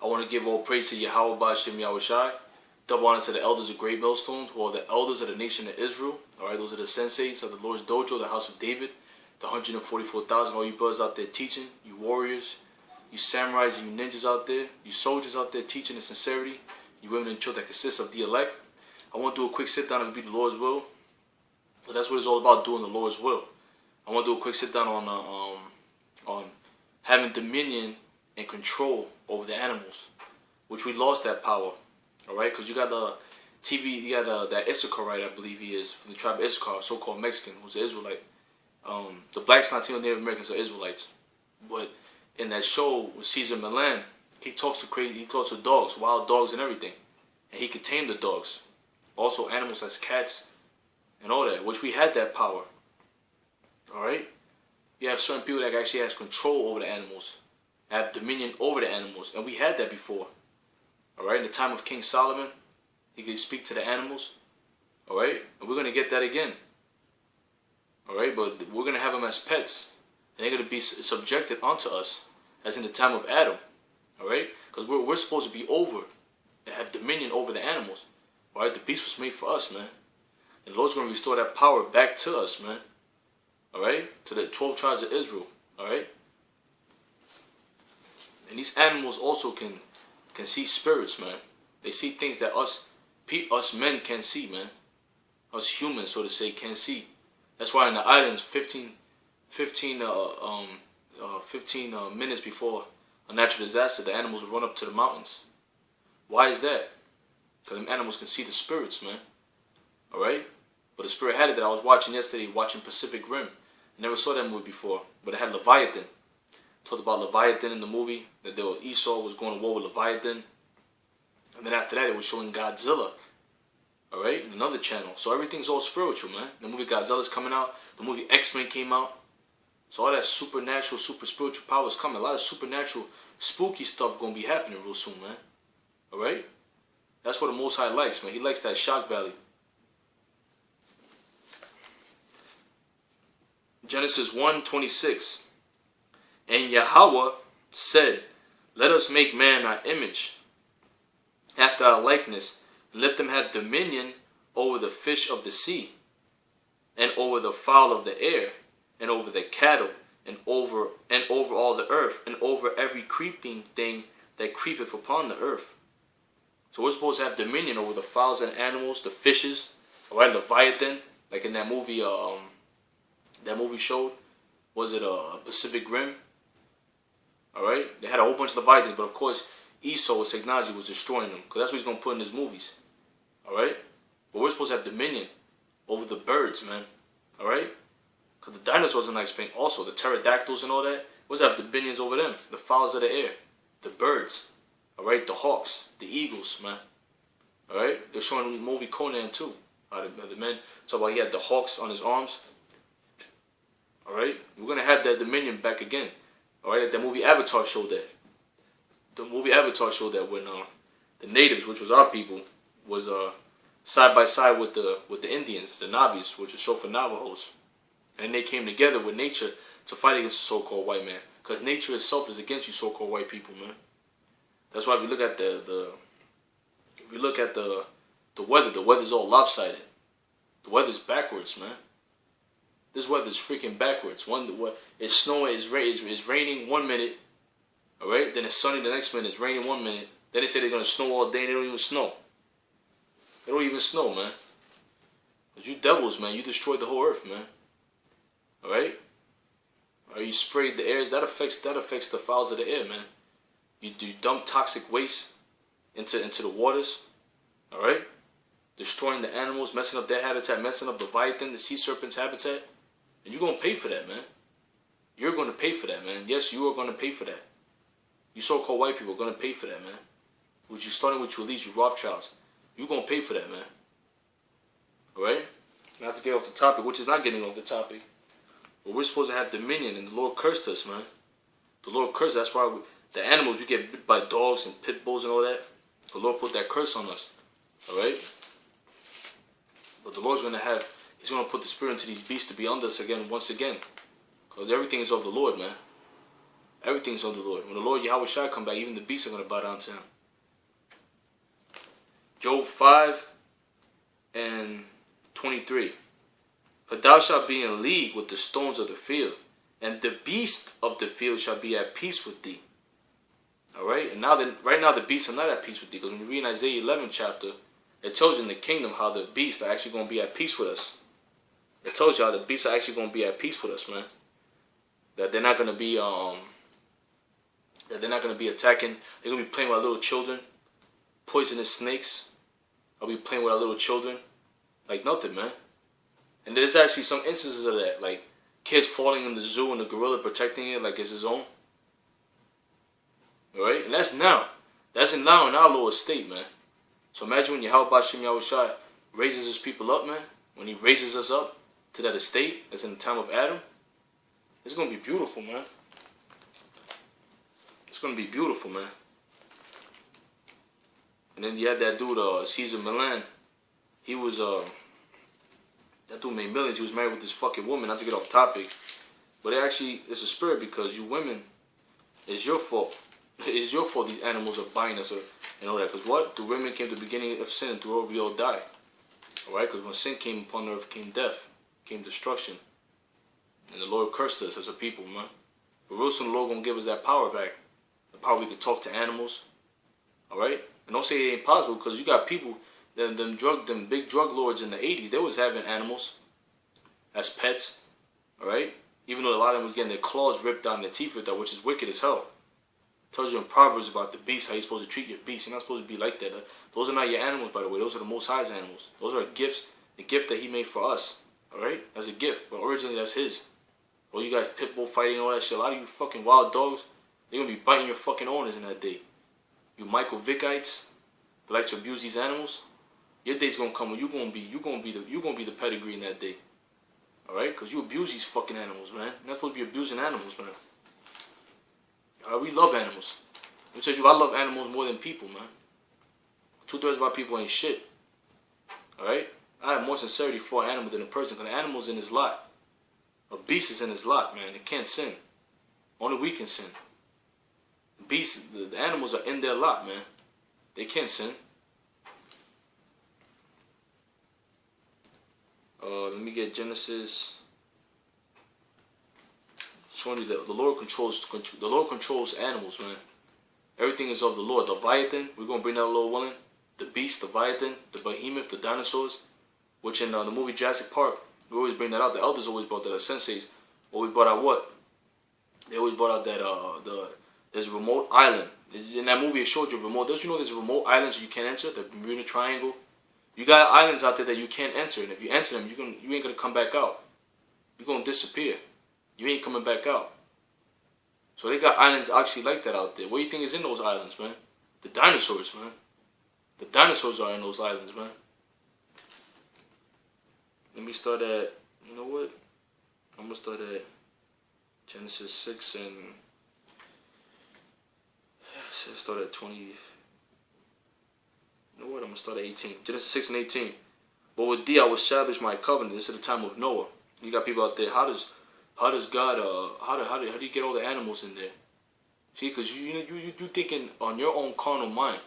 I want to give all praise to Yahweh Ba'Shem Yahushai. Double honor to the elders of Great Millstone, who are the elders of the nation of Israel. Alright, those are the senseis of the Lord's dojo, the house of David. The 144,000, all you brothers out there teaching, you warriors, you samurais and you ninjas out there, you soldiers out there teaching in sincerity, you women and children that consist of the elect. I want to do a quick sit down and be the Lord's will. But that's what it's all about, doing the Lord's will. I want to do a quick sit down on having dominion and control over the animals, which we lost that power. Alright, because you got the TV, you got that Issachar, right? I believe he is from the tribe of Issachar, so-called Mexican, who's an Israelite. The blacks, Latino, Native Americans are Israelites. But in that show with Caesar Milan, he talks to dogs, wild dogs and everything. And he could tame the dogs. Also animals as cats and all that, which we had that power. Alright? You have certain people that actually has control over the animals, have dominion over the animals, and we had that before. Alright? In the time of King Solomon, he could speak to the animals. Alright? And we're going to get that again. Alright? But we're going to have them as pets. And they're going to be subjected onto us, as in the time of Adam. Alright? Because we're supposed to be over and have dominion over the animals. Alright? The beast was made for us, man. And the Lord's going to restore that power back to us, man. Alright? To the 12 tribes of Israel. Alright? And these animals also can see spirits, man. They see things that us men can see, man. Us humans, so to say, can see. That's why in the islands, 15 minutes before a natural disaster, the animals will run up to the mountains. Why is that? Because them animals can see the spirits, man. Alright? But the spirit had it that I was watching yesterday, watching Pacific Rim. I never saw that movie before, but it had Leviathan. Talked about Leviathan in the movie, that Esau was going to war with Leviathan. And then after that, it was showing Godzilla. Alright? In another channel. So everything's all spiritual, man. The movie Godzilla's coming out. The movie X-Men came out. So all that supernatural, super spiritual power is coming. A lot of supernatural, spooky stuff going to be happening real soon, man. Alright? That's what the Most High likes, man. He likes that shock value. Genesis 1:26. And Yahweh said, let us make man our image, after our likeness, and let them have dominion over the fish of the sea, and over the fowl of the air, and over the cattle, and over all the earth, and over every creeping thing that creepeth upon the earth. So we're supposed to have dominion over the fowls and animals, the fishes, alright, Leviathan, like in that movie, showed, was it Pacific Rim? Alright, they had a whole bunch of Leviathans, but of course Esau, Segnazi, was destroying them, because that's what he's going to put in his movies. Alright, but we're supposed to have dominion over the birds, man. Alright, because the dinosaurs are nice thing. Also, the pterodactyls and all that, we're supposed to have dominions over them. The fowls of the air, the birds, alright, the hawks, the eagles, man. Alright, they're showing the movie Conan too. The men talk about he had the hawks on his arms. Alright, we're going to have that dominion back again. Alright, that movie Avatar showed that. The movie Avatar showed that when the natives, which was our people, was side by side with the Indians, the Navis, which was short for Navajos. And they came together with nature to fight against the so-called white man. Because nature itself is against you so-called white people, man. That's why if you look at the weather's all lopsided. The weather's backwards, man. This weather's freaking backwards. It's snowing, it's raining 1 minute, alright? Then it's sunny the next minute, it's raining 1 minute. Then they say they're going to snow all day and they don't even snow. They don't even snow, man. Because you devils, man, you destroyed the whole earth, man. Alright? Or you sprayed the air, that affects the fowls of the air, man. You dump toxic waste into the waters, alright? Destroying the animals, messing up their habitat, messing up Leviathan, the sea serpent's habitat. And you're going to pay for that, man. You're going to pay for that, man. Yes, you are going to pay for that. You so-called white people are going to pay for that, man. Which you starting with your elites, you Rothschilds. You're going to pay for that, man. Alright? Not to get off the topic, which is not getting off the topic. But we're supposed to have dominion, and the Lord cursed us, man. The Lord cursed us. That's why the animals, you get bit by dogs and pit bulls and all that. The Lord put that curse on us. Alright? But the Lord's going to have, He's going to put the spirit into these beasts to be under us again, once again. Because everything is of the Lord, man. Everything's under the Lord. When the Lord Yahweh Shai come back, even the beasts are going to bow down to him. Job 5:23. For thou shalt be in league with the stones of the field, and the beast of the field shall be at peace with thee. Alright? And right now the beasts are not at peace with thee. Because when you read in Isaiah 11 chapter, it tells you in the kingdom how the beasts are actually going to be at peace with us. It tells you how the beasts are actually going to be at peace with us, man. That they're not going to be attacking. They're going to be playing with our little children. Poisonous snakes. I'll be playing with our little children. Like nothing, man. And there's actually some instances of that. Like kids falling in the zoo and the gorilla protecting it like it's his own. Alright? And that's now. That's now in our lower state, man. So imagine when Yahweh Bashem Yahushua raises his people up, man. When he raises us up to that estate as in the time of Adam. It's going to be beautiful, man. It's going to be beautiful, man. And then you had that dude, Caesar Milan. He was, that dude made millions. He was married with this fucking woman. Not to get off topic. But it's a spirit because you women, it's your fault. It's your fault these animals are buying us and all that. Because what? Through women came the beginning of sin. Through her we all die. Alright? Because when sin came upon the earth, came death. Came destruction. And the Lord cursed us as a people, man. But real soon the Lord going to give us that power back. The power we could talk to animals. Alright? And don't say it ain't possible because you got people, them big drug lords in the 80s, they was having animals as pets. Alright? Even though a lot of them was getting their claws ripped out and their teeth ripped out, which is wicked as hell. It tells you in Proverbs about the beast, how you're supposed to treat your beast. You're not supposed to be like that. Those are not your animals, by the way. Those are the Most High's animals. Those are gifts. The gift that he made for us. Alright? As a gift. But originally that's his. All you guys pit bull fighting and all that shit. A lot of you fucking wild dogs, they're going to be biting your fucking owners in that day. You Michael Vickites that like to abuse these animals. Your day's going to come when you're going to be the pedigree in that day. Alright? Because you abuse these fucking animals, man. You're not supposed to be abusing animals, man. We love animals. Let me tell you, I love animals more than people, man. 2/3 of our people ain't shit. Alright? I have more sincerity for an animal than a person because an animal's in his lot. A beast is in his lot, man. It can't sin. Only we can sin. The animals are in their lot, man. They can't sin. Let me get Genesis. Showing you that the Lord controls animals, man. Everything is of the Lord. The Leviathan, we're gonna bring that Lord willing. The beast, the Leviathan, the behemoth, the dinosaurs, which in the movie Jurassic Park, we always bring that out. The elders always brought that. The senseis always brought out what? They always brought out that there's a remote island. In that movie, it showed you remote. Don't you know there's remote islands you can't enter? The Bermuda Triangle. You got islands out there that you can't enter, and if you enter them, you ain't gonna come back out. You're gonna disappear. You ain't coming back out. So they got islands actually like that out there. What do you think is in those islands, man? The dinosaurs, man. The dinosaurs are in those islands, man. Let me start at, you know what? I'm going to start at Genesis 6 and, start at 20. You know what? I'm going to start at 18. Genesis 6 and 18. But with thee I will establish my covenant. This is the time of Noah. You got people out there. How does God, how do you get all the animals in there? See, because you thinking on your own carnal mind.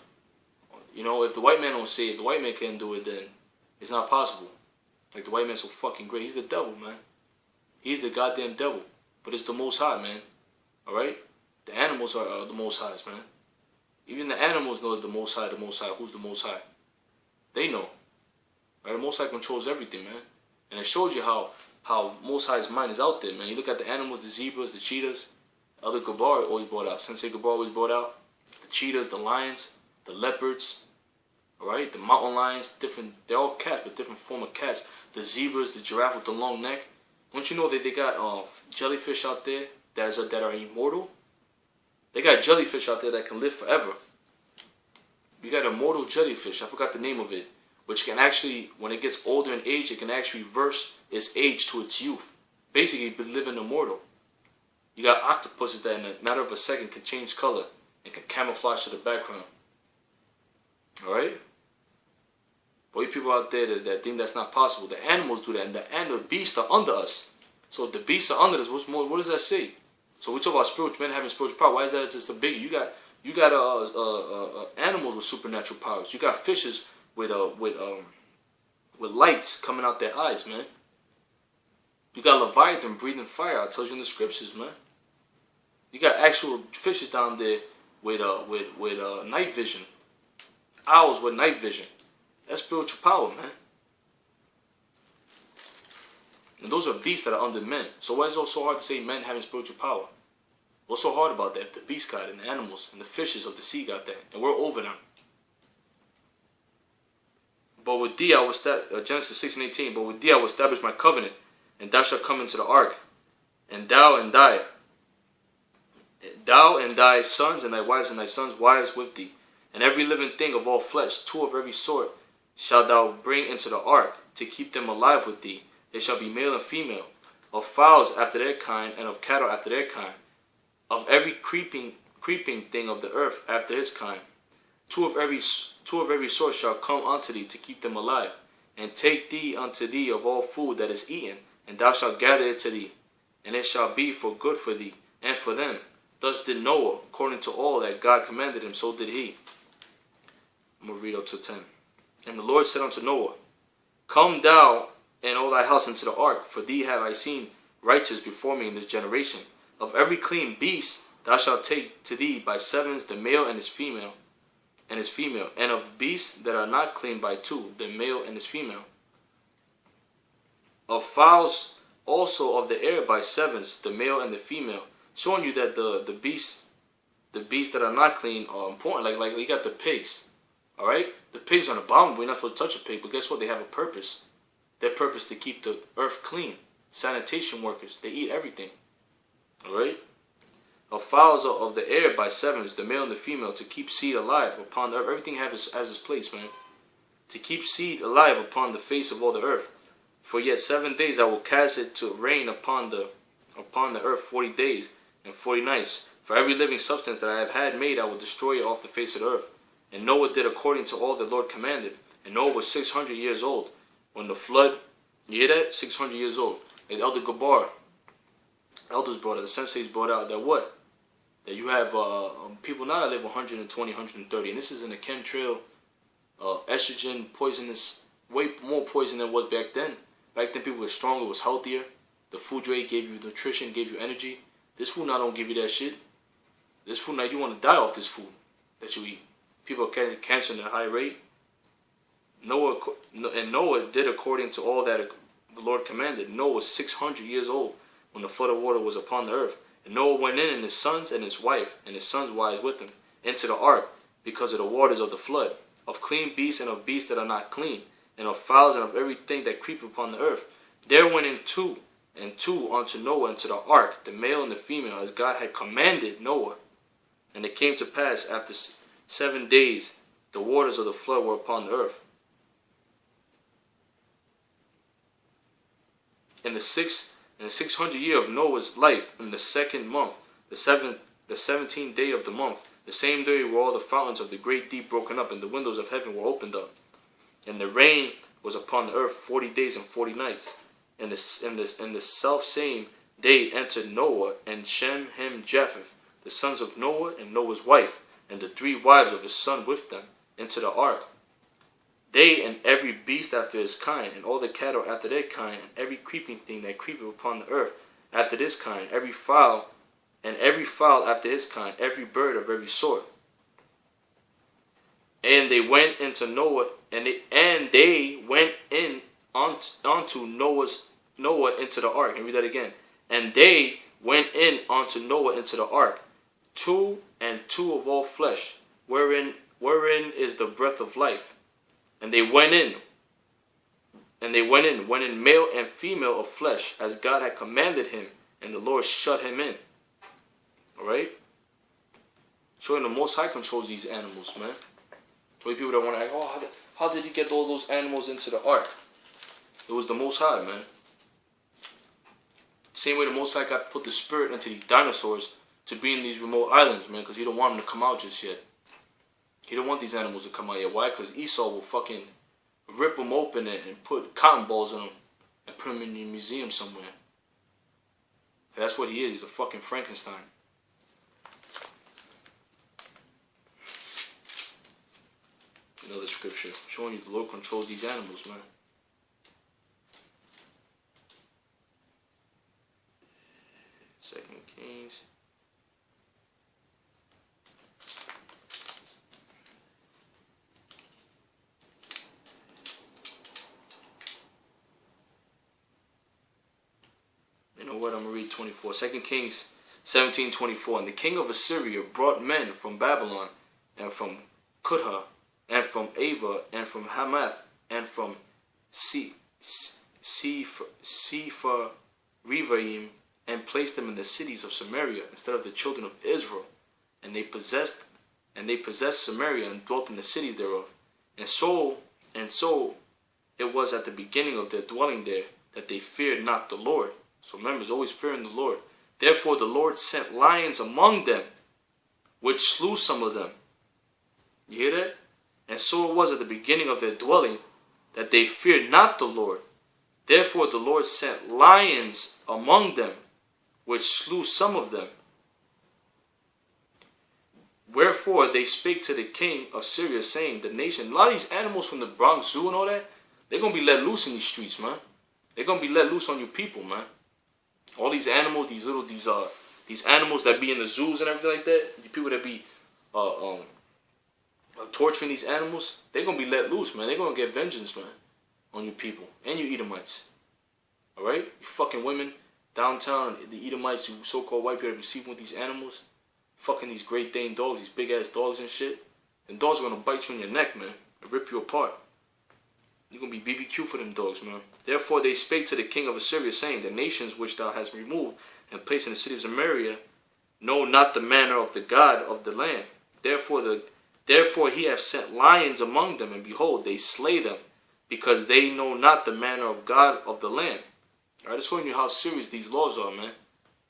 You know, if the white man don't say it, if the white man can't do it, then it's not possible. Like the white man's so fucking great. He's the devil, man. He's the goddamn devil. But it's the Most High, man. Alright? The animals are the Most Highs, man. Even the animals know the Most High, the Most High. Who's the Most High? They know. Right? The Most High controls everything, man. And it shows you how Most High's mind is out there, man. You look at the animals, the zebras, the cheetahs. Elder Gabar always brought out. Sensei Gabar always brought out. The cheetahs, the lions, the leopards. Alright? The mountain lions. They're all cats, but different form of cats. The zebras, the giraffe with the long neck. Don't you know that they got jellyfish out there that are immortal? They got jellyfish out there that can live forever. You got immortal jellyfish. I forgot the name of it. Which can actually, when it gets older in age, it can actually reverse its age to its youth. Basically, be living immortal. You got octopuses that in a matter of a second can change color and can camouflage to the background. Alright? But you people out there that think that's not possible. The animals do that, and the beasts are under us. So if the beasts are under us, what does that say? So we talk about spiritual men having spiritual power. Why is that just a biggie? You got animals with supernatural powers. You got fishes with lights coming out their eyes, man. You got Leviathan breathing fire. It tells you in the scriptures, man. You got actual fishes down there with night vision. Owls with night vision. That's spiritual power, man. And those are beasts that are under men. So why is it so hard to say men having spiritual power? What's so hard about that? The beast got it, and the animals and the fishes of the sea got that, and we're over them. But with thee I will Genesis 6:18. But with thee I will establish my covenant, and thou shalt come into the ark, and thou and thy sons and thy wives and thy sons' wives with thee, and every living thing of all flesh, 2 of every sort, shalt thou bring into the ark, to keep them alive with thee. They shall be male and female, of fowls after their kind, and of cattle after their kind, of every creeping thing of the earth after his kind. 2 of every sort shall come unto thee, to keep them alive. And take thee unto thee of all food that is eaten, and thou shalt gather it to thee, and it shall be for good for thee and for them. Thus did Noah, according to all that God commanded him, so did he. I'm going to read up to 10. And the Lord said unto Noah, Come thou and all thy house into the ark, for thee have I seen righteous before me in this generation. Of every clean beast thou shalt take to thee by 7s the male and his female, and of beasts that are not clean by 2, the male and his female. Of fowls also of the air by 7s, the male and the female, showing you that the beasts that are not clean are important. Like you got the pigs, all right? The pigs are on the bottom. We're not supposed to touch a pig, but guess what? They have a purpose. Their purpose is to keep the earth clean. Sanitation workers. They eat everything, all right? Of fowls of the air by 7s, the male and the female, to keep seed alive upon the earth. Everything has its place, man. To keep seed alive upon the face of all the earth. For yet 7 days I will cast it to rain upon the earth 40 days and 40 nights. For every living substance that I have had made, I will destroy it off the face of the earth. And Noah did according to all the Lord commanded. And Noah was 600 years old when the flood. You hear that? 600 years old. Like Elder Gabar, elders brought out, the senseis brought out that what? That you have people now that live 120, 130. And this is in the chemtrail, estrogen, poisonous, way more poison than it was back then. Back then people were stronger, was healthier. The food you ate gave you nutrition, gave you energy. This food now don't give you that shit. This food now, you want to die off this food that you eat. People are catching cancer at a high rate. Noah did according to all that the Lord commanded. Noah was 600 years old when the flood of water was upon the earth. And Noah went in, and his sons and his wife and his sons' wives with him, into the ark, because of the waters of the flood, of clean beasts and of beasts that are not clean, and of fowls and of everything that creep upon the earth. There went in 2 and 2 unto Noah into the ark, the male and the female, as God had commanded Noah. And it came to pass after 7 days, the waters of the flood were upon the earth. In the 600th year of Noah's life, in the 2nd month, the 17th day of the month, the same day were all the fountains of the great deep broken up, and the windows of heaven were opened up. And the rain was upon the earth 40 days and 40 nights. And the self same day entered Noah and Shem, Ham, Japheth, the sons of Noah, and Noah's wife, and the 3 wives of his son with them, into the ark. They and every beast after his kind, and all the cattle after their kind, and every creeping thing that creepeth upon the earth after this kind, every fowl after his kind, every bird of every sort. And they went into Noah, and they went in unto Noah into the ark. And read that again. And they went in unto Noah into the ark, 2 and 2 of all flesh, wherein is the breath of life. And they went in, male and female of flesh, as God had commanded him, and the Lord shut him in. Alright? Showing the Most High controls these animals, man. Way people that want to ask, oh, how did he get all those animals into the ark? It was the Most High, man. Same way the Most High got put the spirit into these dinosaurs to be in these remote islands, man, because he don't want them to come out just yet. He don't want these animals to come out yet. Why? Because Esau will fucking rip them open and put cotton balls in them and put them in a museum somewhere. That's what he is. He's a fucking Frankenstein. Another scripture showing you the Lord controls these animals, man. Second Kings. You know what? I'm going to read 24. 2 Kings 17:24. And the king of Assyria brought men from Babylon and from Kutha and from Ava and from Hamath and from Sepharvaim and placed them in the cities of Samaria instead of the children of Israel. And they possessed Samaria and dwelt in the cities thereof. And so it was at the beginning of their dwelling there that they feared not the Lord. So remember, it's always fearing the Lord. Therefore the Lord sent lions among them, which slew some of them. You hear that? And so it was at the beginning of their dwelling that they feared not the Lord. Therefore the Lord sent lions among them, which slew some of them. Wherefore they spake to the king of Syria, saying, the nation, a lot of these animals from the Bronx Zoo and all that, they're going to be let loose in these streets, man. They're going to be let loose on you people, man. All these animals, these animals that be in the zoos and everything like that, the people that be torturing these animals, they're going to be let loose, man. They're going to get vengeance, man, on you people and you Edomites. Alright? You fucking women downtown, the Edomites, you so-called white people that be sleeping with these animals, fucking these Great Dane dogs, these big-ass dogs and shit. And dogs are going to bite you in your neck, man, and rip you apart. You're going to be BBQ for them dogs, man. Therefore they spake to the king of Assyria, saying, the nations which thou hast removed and placed in the city of Samaria know not the manner of the God of the land. Therefore he hath sent lions among them, and behold, they slay them, because they know not the manner of God of the land. Alright, it's showing you how serious these laws are, man.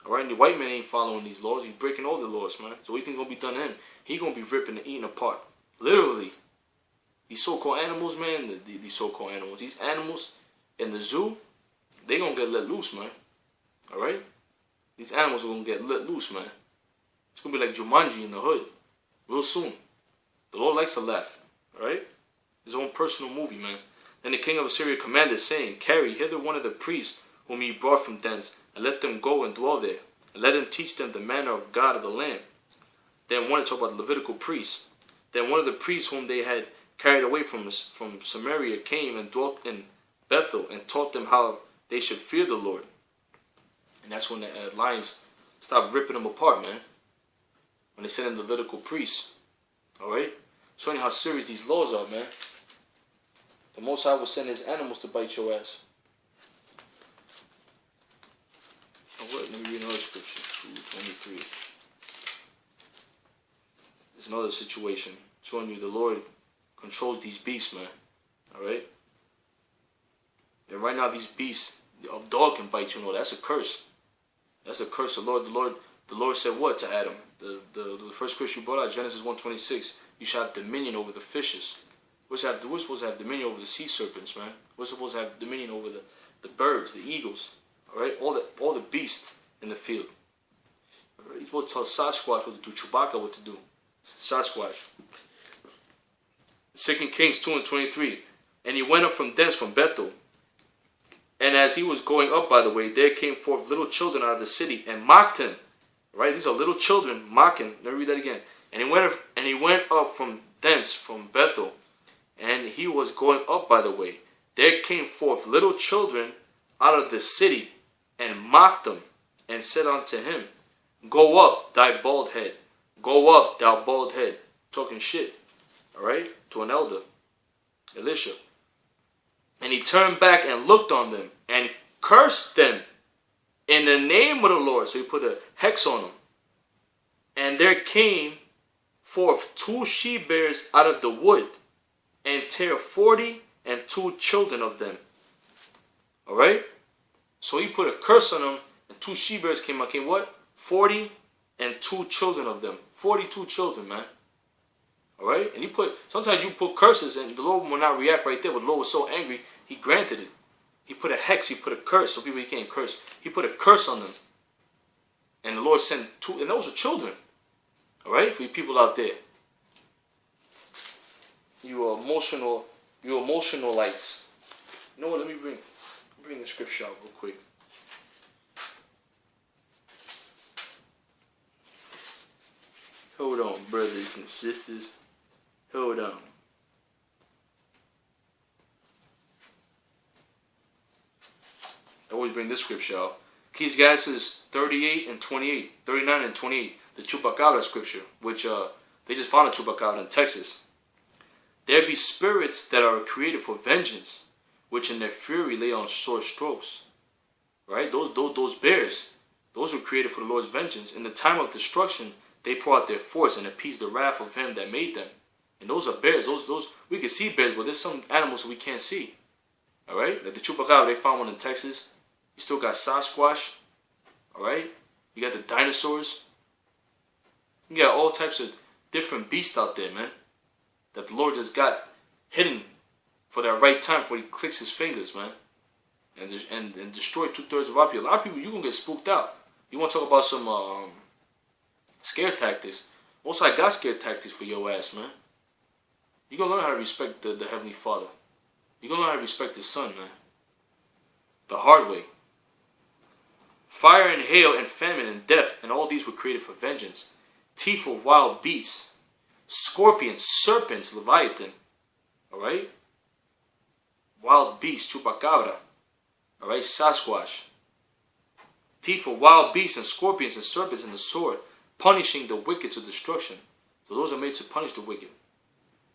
Alright, and the white man ain't following these laws. He's breaking all the laws, man. So what do you think gonna be done to him? He gonna be ripping and eating apart. Literally. These so-called animals, man, these so-called animals, these animals in the zoo, they gonna get let loose, man. Alright? These animals are gonna get let loose, man. It's gonna be like Jumanji in the hood. Real soon. The Lord likes to laugh. Alright? His own personal movie, man. Then the king of Assyria commanded, saying, carry hither one of the priests whom ye brought from thence, and let them go and dwell there, and let him teach them the manner of God of the land. Then one to talk about the Levitical priests. Then one of the priests whom they had carried away from Samaria came and dwelt in Bethel, and taught them how they should fear the Lord. And that's when the lions stopped ripping them apart, man. When they sent in the Levitical priests. Alright? Showing you how serious these laws are, man. The Most High will send his animals to bite your ass. Let me read another scripture. 2:23. There's another situation showing you the Lord controls these beasts, man. Alright? And right now these beasts, a dog can bite you, that's a curse. That's a curse. The Lord said what to Adam? The first scripture you brought out, Genesis 1:26. You shall have dominion over the fishes. We're supposed to have dominion over the sea serpents, man. We're supposed to have dominion over the birds, the eagles. Alright? All the beasts in the field. Alright? You're supposed to tell Sasquatch what to do, Chewbacca what to do. Sasquatch. 2 Kings 2:23. And he went up from thence from Bethel. And as he was going up by the way, there came forth little children out of the city and mocked him. Right? These are little children mocking. Let me read that again. And he went up from thence from Bethel. And he was going up by the way. There came forth little children out of the city and mocked him, and said unto him, go up, thy bald head. Go up, thou bald head. Talking shit. Alright? To an elder. Elisha. And he turned back and looked on them and cursed them in the name of the Lord. So he put a hex on them. And there came forth 2 she-bears out of the wood, and tear 42 children of them. Alright? So he put a curse on them, and 2 she-bears came out. Came what? 42 children of them. 42 children, man. Alright? And sometimes you put curses, and the Lord will not react right there, but the Lord was so angry, he granted it. He put a hex, he put a curse, so people he can't curse. He put a curse on them. And the Lord sent two, and those were children. All right, for you people out there, you emotionalites. You know what? Let me bring the scripture out real quick. Hold on, brothers and sisters. Hold on. I always bring this scripture out. Ecclesiastes 38 and 28, 39 and 28, the Chupacabra scripture, which they just found a Chupacabra in Texas. There be spirits that are created for vengeance, which in their fury lay on sword strokes. Right? Those bears, those were created for the Lord's vengeance. In the time of destruction, they pour out their force and appease the wrath of him that made them. And those are bears. Those we can see bears, but there's some animals that we can't see. All right? Like the Chupacabra, they found one in Texas. You still got Sasquatch. All right? You got the dinosaurs. You got all types of different beasts out there, man, that the Lord just got hidden for that right time before he clicks his fingers, man, and destroy 2/3 of our people. A lot of people, you're going to get spooked out. You want to talk about some scare tactics? Most I got scare tactics for your ass, man. You're going to learn how to respect the Heavenly Father. You're going to learn how to respect His Son, man. The hard way. Fire and hail and famine and death, and all these were created for vengeance. Teeth of wild beasts, scorpions, serpents, Leviathan. Alright? Wild beasts, Chupacabra. Alright? Sasquatch. Teeth of wild beasts and scorpions and serpents and the sword, punishing the wicked to destruction. So those are made to punish the wicked.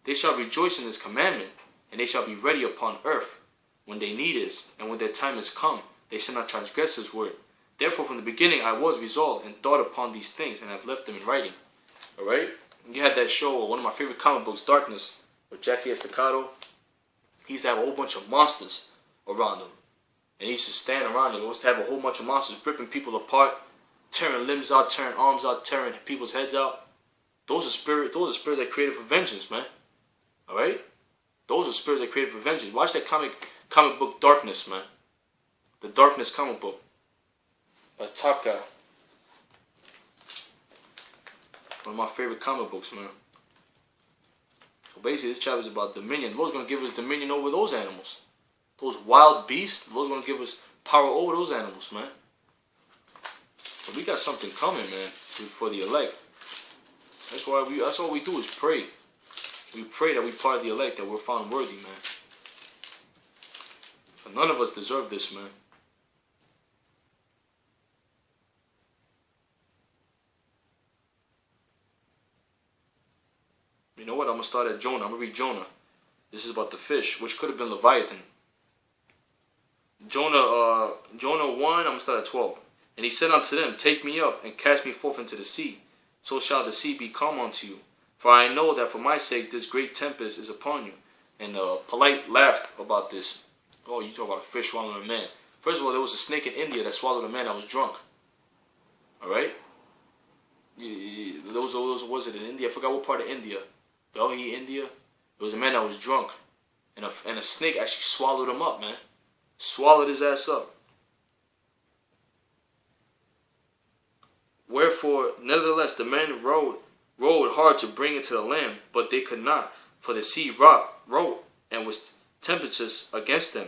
They shall rejoice in His commandment, and they shall be ready upon earth when they need is, and when their time is come, they shall not transgress His word. Therefore, from the beginning I was resolved and thought upon these things, and have left them in writing. Alright? You had that show, one of my favorite comic books, Darkness, with Jackie Estacado. He used to have a whole bunch of monsters around him. And he used to stand around and he used to have a whole bunch of monsters ripping people apart, tearing limbs out, tearing arms out, tearing people's heads out. Those are spirits that created for vengeance, man. Alright? Those are spirits that created for vengeance. Watch that comic book Darkness, man. The Darkness comic book. By Top Guy. One of my favorite comic books, man. So basically, this chapter is about dominion. The Lord's going to give us dominion over those animals. Those wild beasts, the Lord's going to give us power over those animals, man. So we got something coming, man, for the elect. That's all we do is pray. We pray that we're part of the elect, that we're found worthy, man. But none of us deserve this, man. You know what? I'm going to start at Jonah. I'm going to read Jonah. This is about the fish, which could have been Leviathan. Jonah 1, I'm going to start at 12. And he said unto them, take me up, and cast me forth into the sea. So shall the sea be calm unto you. For I know that for my sake this great tempest is upon you. And Polite laughed about this. Oh, you talk about a fish swallowing a man. First of all, there was a snake in India that swallowed a man that was drunk. Alright? Was it in India? I forgot what part of India. Delhi, India. There was a man that was drunk. And a snake actually swallowed him up, man. Swallowed his ass up. Wherefore, nevertheless, the men rowed hard to bring it to the land, but they could not, for the sea rose and was tempestuous against them.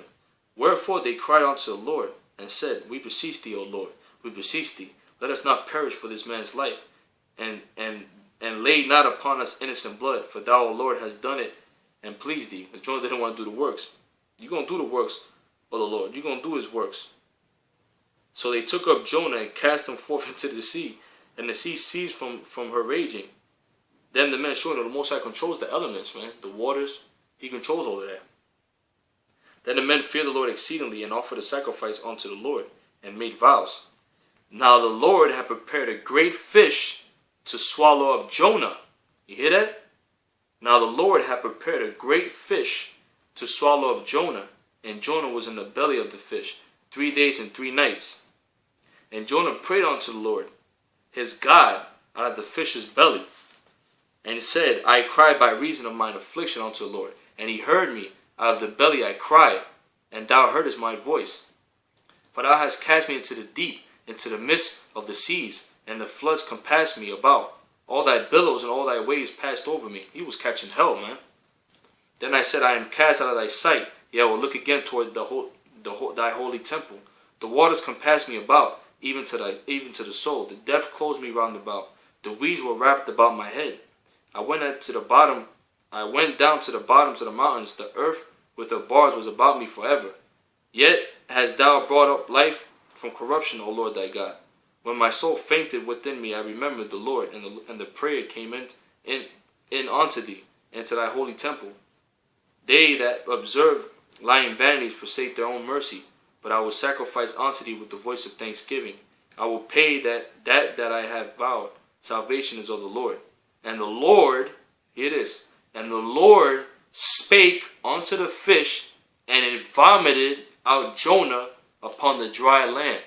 Wherefore they cried unto the Lord, and said, we beseech thee, O Lord, we beseech thee, let us not perish for this man's life, and lay not upon us innocent blood, for thou, O Lord, hast done it, and pleased thee. But Jonah didn't want to do the works. You're going to do the works of the Lord. You're going to do His works. So they took up Jonah and cast him forth into the sea, and the sea ceased from her raging. Then the men showed that the Most High controls the elements, man. The waters, He controls all of that. Then the men feared the Lord exceedingly, and offered a sacrifice unto the Lord, and made vows. Now the Lord had prepared a great fish to swallow up Jonah. You hear that? Now the Lord had prepared a great fish to swallow up Jonah, and Jonah was in the belly of the fish 3 days and 3 nights. And Jonah prayed unto the Lord, his God, out of the fish's belly, and said, I cried by reason of mine affliction unto the Lord, and He heard me. Out of the belly I cried, and thou heardest my voice. For thou hast cast me into the deep, into the midst of the seas, and the floods compassed me about. All thy billows and all thy waves passed over me. He was catching hell, man. Then I said, I am cast out of thy sight. Yet I will look again toward thy holy temple. The waters compassed me about, even to the soul. The depth closed me round about. The weeds were wrapped about my head. I went down to the bottoms of the mountains. The earth with her bars was about me forever. Yet hast thou brought up life from corruption, O Lord thy God. When my soul fainted within me, I remembered the Lord, and the prayer came in unto thee, and to thy holy temple. They that observe lying vanities forsake their own mercy, but I will sacrifice unto thee with the voice of thanksgiving. I will pay that I have vowed. Salvation is of the Lord. And the Lord, here it is, and the Lord spake unto the fish, and it vomited out Jonah upon the dry land.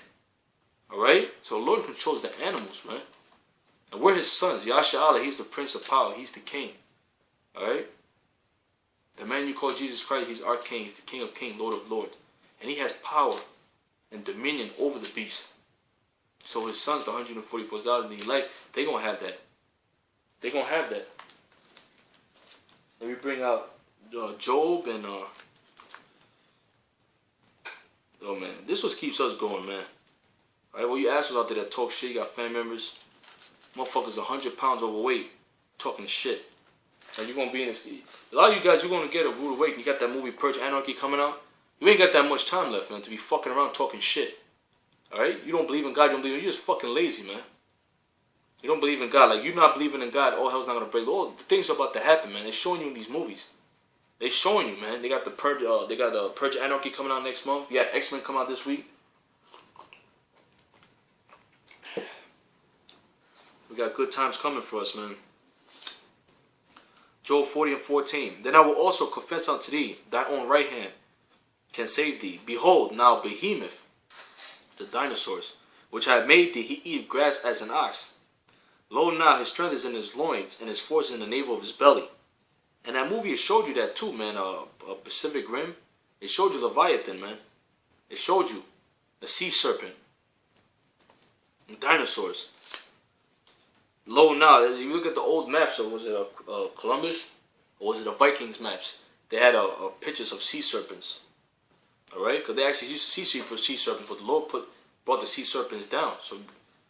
Alright? So the Lord controls the animals, man. And we're his sons. Yasha Allah, he's the Prince of Power. He's the King. Alright? The man you call Jesus Christ, he's our King. He's the King of Kings, Lord of Lords. And he has power and dominion over the beast. So his sons, the 144,000 the elect, they're going to have that. They're going to have that. Let me bring out Job and... oh, man. This what keeps us going, man. Alright, well, you assholes out there that talk shit, you got family members. Motherfuckers 100 pounds overweight, talking shit. And you're going to be in this... A lot of you guys, you're going to get a rude awakening. You got that movie Purge Anarchy coming out. You ain't got that much time left, man, to be fucking around talking shit. Alright? You don't believe in God, you don't believe in... You're just fucking lazy, man. You don't believe in God. Like, you're not believing in God, all hell's not going to break. All the things are about to happen, man. They're showing you in these movies. They're showing you, man. They got the Purge Anarchy coming out next month. Yeah, X-Men come out this week. We got good times coming for us, man. Job 40:14. Then I will also confess unto thee, thy own right hand can save thee. Behold, now Behemoth, the dinosaurs, which I have made thee, he eateth grass as an ox. Lo now, his strength is in his loins, and his force is in the navel of his belly. And that movie, it showed you that too, man. Pacific Rim. It showed you Leviathan, man. It showed you a sea serpent. And dinosaurs. Lo now, if you look at the old maps, or was it Columbus? Or was it the Vikings maps? They had pictures of sea serpents. Alright? Because they actually used to sea serpents, but the Lord brought the sea serpents down. So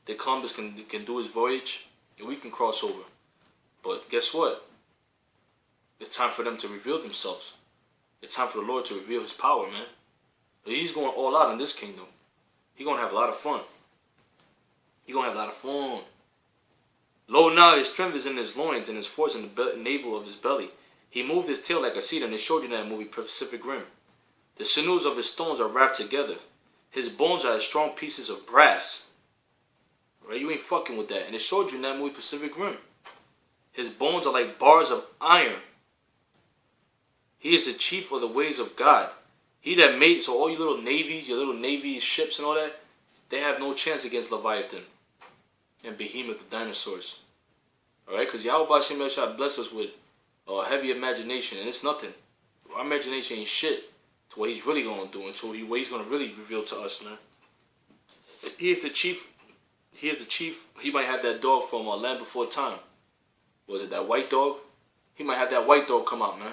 that Columbus can do his voyage, and we can cross over. But guess what? It's time for them to reveal themselves. It's time for the Lord to reveal his power, man. He's going all out in this kingdom. He's going to have a lot of fun. He's going to have a lot of fun. Lo now, his strength is in his loins, and his force in the navel of his belly. He moved his tail like a cedar, and it showed you in that movie, Pacific Rim. The sinews of his stones are wrapped together. His bones are as strong pieces of brass. Right? You ain't fucking with that. And it showed you in that movie, Pacific Rim. His bones are like bars of iron. He is the chief of the ways of God. He that made, so all you little navies, your little navy ships and all that, they have no chance against Leviathan and Behemoth, the dinosaurs. Alright? Because Yahweh B'Shem Yahshua bless us with a heavy imagination, and it's nothing. Our imagination ain't shit to what he's really going to do, and to what he's going to really reveal to us, man. He is the chief. He is the chief. He might have that dog from Land Before Time. Was it that white dog? He might have that white dog come out, man.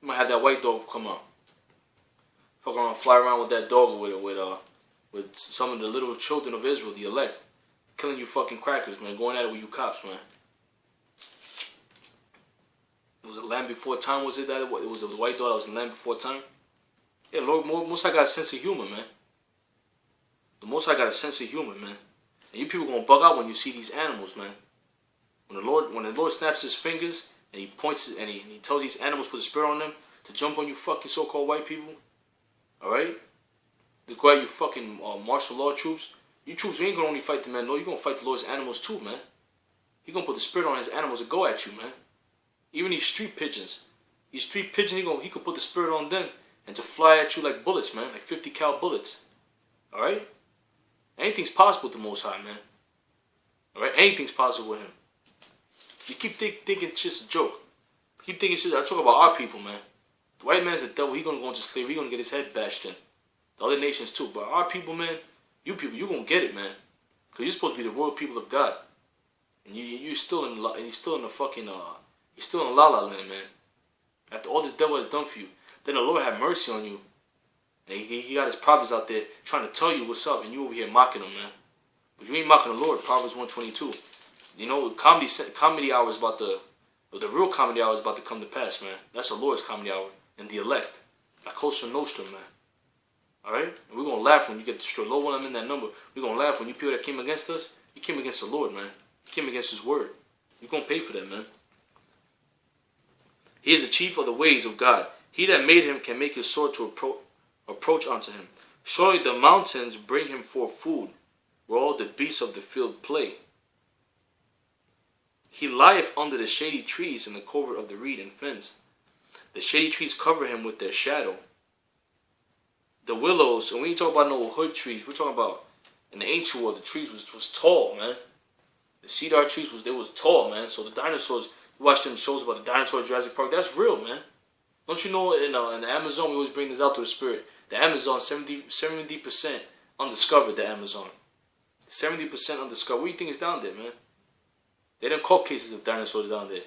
He might have that white dog come out. Fuck around, fly around with that dog with some of the little children of Israel, the elect. Killing you fucking crackers, man. Going at it with you cops, man. Was it Land Before Time? Was it that? It was the white dog that was in Land Before Time? Yeah, Lord, Most High got a sense of humor, man. The Most High got a sense of humor, man. And you people gonna bug out when you see these animals, man. When the Lord snaps his fingers and he points and he tells these animals, put a spirit on them to jump on you fucking so-called white people. Alright? To go at you fucking martial law troops. You troops, you ain't gonna only fight the men, no, you're gonna fight the Lord's animals too, man. He gonna put the spirit on his animals to go at you, man. Even these street pigeons. These street pigeons, he could put the spirit on them and to fly at you like bullets, man. Like 50 cal bullets. Alright? Anything's possible with the Most High, man. Alright? Anything's possible with him. You keep thinking it's just a joke. Keep thinking shit. I talk about our people, man. The white man is the devil. He's gonna go into slavery. He's gonna get his head bashed in. The other nations too. But our people, man, You people, you gonna get it, man. Cause you're supposed to be the royal people of God, and you're still in the fucking you're still in la la land, man. After all this devil has done for you, then the Lord had mercy on you, and he got his prophets out there trying to tell you what's up, and you over here mocking them, man. But you ain't mocking the Lord. Proverbs 122. You know, comedy hour is about the real comedy hour is about to come to pass, man. That's the Lord's comedy hour and the elect. La Cosa Nostra, man. Alright? And we're going to laugh when you get destroyed. Lord, when I'm in that number, we're going to laugh when you people that came against us, you came against the Lord, man. You came against his word. You're going to pay for that, man. He is the chief of the ways of God. He that made him can make his sword to approach unto him. Surely the mountains bring him forth food, where all the beasts of the field play. He lieth under the shady trees in the covert of the reed and fence. The shady trees cover him with their shadow. The willows, and we ain't talking about no hood trees. We're talking about in the ancient world, the trees was tall, man. The cedar trees was tall, man. So the dinosaurs, you watch them shows about the dinosaur Jurassic Park. That's real, man. Don't you know in the Amazon, we always bring this out to the spirit. The Amazon, 70% undiscovered. The Amazon, 70% undiscovered. What do you think is down there, man? They didn't caught cases of dinosaurs down there.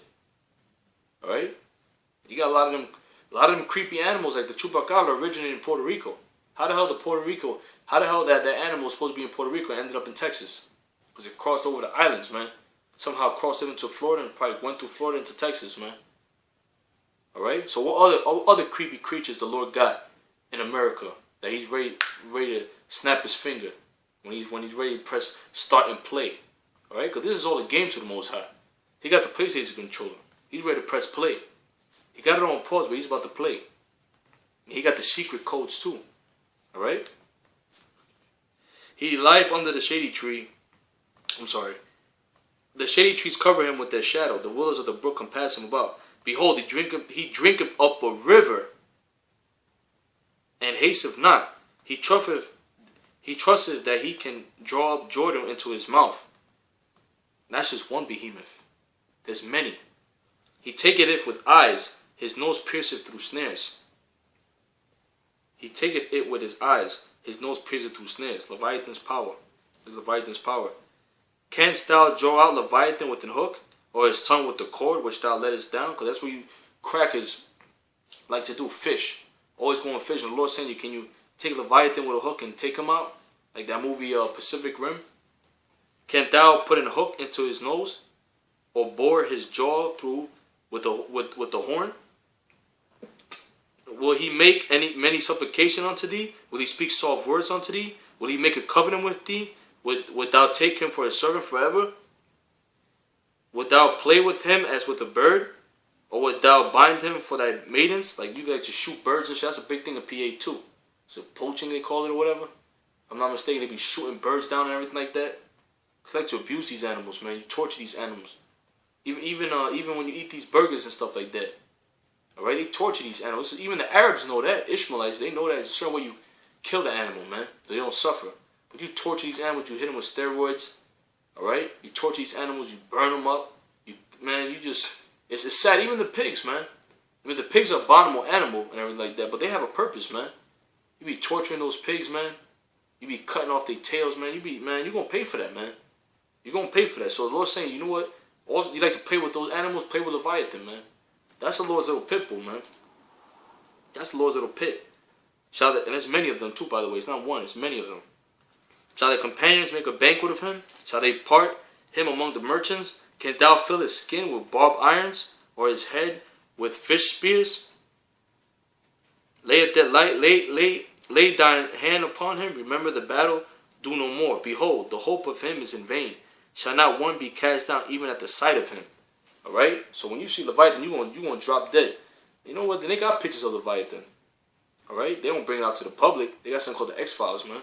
All right, you got a lot of them creepy animals like the chupacabra originated in Puerto Rico. How the hell that animal was supposed to be in Puerto Rico and ended up in Texas? Because it crossed over the islands, man. Somehow crossed into Florida and probably went through Florida into Texas, man. Alright? So what other creepy creatures the Lord got in America that he's ready to snap his finger when he's ready to press start and play? Alright? Because this is all a game to the Most High. He got the PlayStation controller. He's ready to press play. He got it on pause, but he's about to play. He got the secret codes too. Alright? He lieth under the shady tree. The shady trees cover him with their shadow. The willows of the brook compass him about. Behold, he drinketh up a river, and hasteth not. He trusteth that he can draw up Jordan into his mouth. And that's just one behemoth. There's many. He taketh it with eyes. His nose pierceth through snares. He taketh it with his eyes. His nose pierceth through snares. Leviathan's power. Is Leviathan's power. Canst thou draw out Leviathan with an hook, or his tongue with the cord which thou lettest down? Because that's what you crackers like to do. Fish. Always going fishing. The Lord saying you, can you take Leviathan with a hook and take him out? Like that movie Pacific Rim. Canst thou put a hook into his nose, or bore his jaw through with the horn? Will he make many supplication unto thee? Will he speak soft words unto thee? Will he make a covenant with thee? Would thou take him for a servant forever? Would thou play with him as with a bird? Or would thou bind him for thy maidens? Like you like to shoot birds and shit. That's a big thing in PA too. So poaching they call it or whatever. If I'm not mistaken, they be shooting birds down and everything like that. They like to abuse these animals, man. You torture these animals. Even when you eat these burgers and stuff like that. Alright, they torture these animals. Even the Arabs know that. Ishmaelites, they know that it's a certain way you kill the animal, man. So they don't suffer. But you torture these animals, you hit them with steroids. Alright? You torture these animals, you burn them up. It's sad. Even the pigs, man. I mean, the pigs are abominable animal and everything like that. But they have a purpose, man. You be torturing those pigs, man. You be cutting off their tails, man. You're going to pay for that, man. You're going to pay for that. So the Lord's saying, you know what? You like to play with those animals, play with Leviathan, man. That's the Lord's little pit bull, man. That's the Lord's little pit. And there's many of them too, by the way. It's not one, it's many of them. Shall their companions make a banquet of him? Shall they part him among the merchants? Canst thou fill his skin with barbed irons, or his head with fish spears? Lay thine hand upon him. Remember the battle. Do no more. Behold, the hope of him is in vain. Shall not one be cast down even at the sight of him? Alright? So when you see Leviathan, you're gonna drop dead. You know what? They got pictures of Leviathan. Alright? They don't bring it out to the public. They got something called the X-Files, man.